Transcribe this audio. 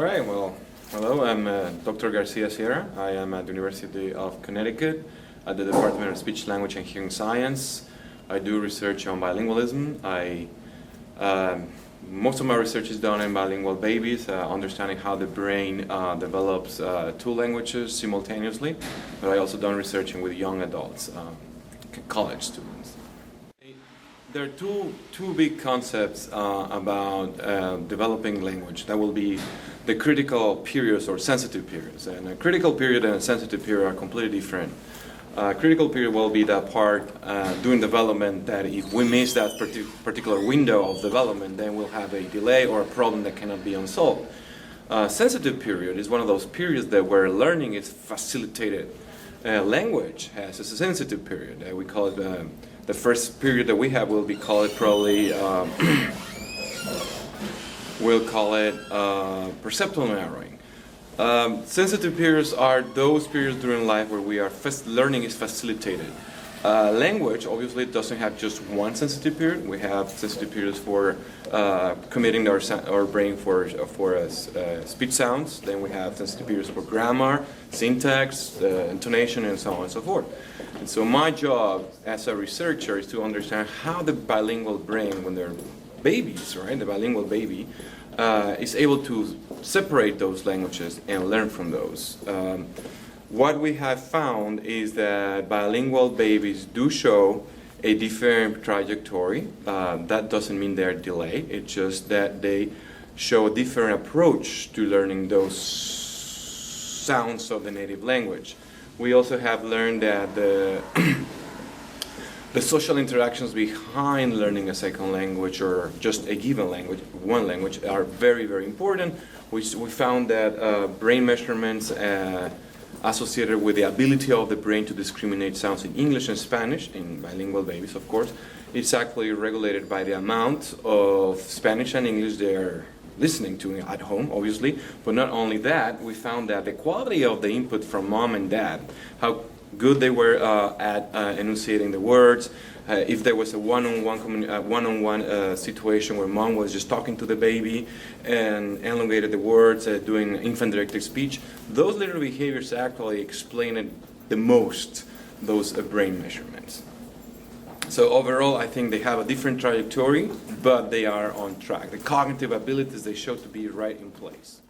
All right, well, hello, I'm Dr. Garcia-Sierra. I am at the University of Connecticut at the Department of Speech, Language and Hearing Science. I do research on bilingualism. Most of my research is done in bilingual babies, understanding how the brain develops two languages simultaneously, but I also done researching with young adults, college students. There are two big concepts about developing language. That will be the critical periods or sensitive periods. And a critical period and a sensitive period are completely different. Critical period will be that part during development that if we miss that particular window of development, then we'll have a delay or a problem that cannot be unsolved. Sensitive period is one of those periods that where learning is facilitated. Language has a sensitive period. We call it the first period that we have will be called probably we'll call it perceptual narrowing. Sensitive periods are those periods during life where we are learning is facilitated. Language obviously doesn't have just one sensitive period. We have sensitive periods for committing our brain for speech sounds. Then we have sensitive periods for grammar, syntax, intonation, and so on and so forth. And so my job as a researcher is to understand how the bilingual brain, when they're babies, right, the bilingual baby, is able to separate those languages and learn from those. What we have found is that bilingual babies do show a different trajectory. That doesn't mean they're delayed. It's just that they show a different approach to learning those sounds of the native language. We also have learned that the social interactions behind learning a second language or just a given language, one language, are very, very important. We found that brain measurements associated with the ability of the brain to discriminate sounds in English and Spanish, in bilingual babies of course, it's actually regulated by the amount of Spanish and English they're listening to at home, obviously, but not only that, we found that the quality of the input from mom and dad, how good they were at enunciating the words, if there was a one-on-one situation where mom was just talking to the baby and elongated the words, doing infant-directed speech, those little behaviors actually explain it the most, those brain measurements. So overall, I think they have a different trajectory, but they are on track. The cognitive abilities they show to be right in place.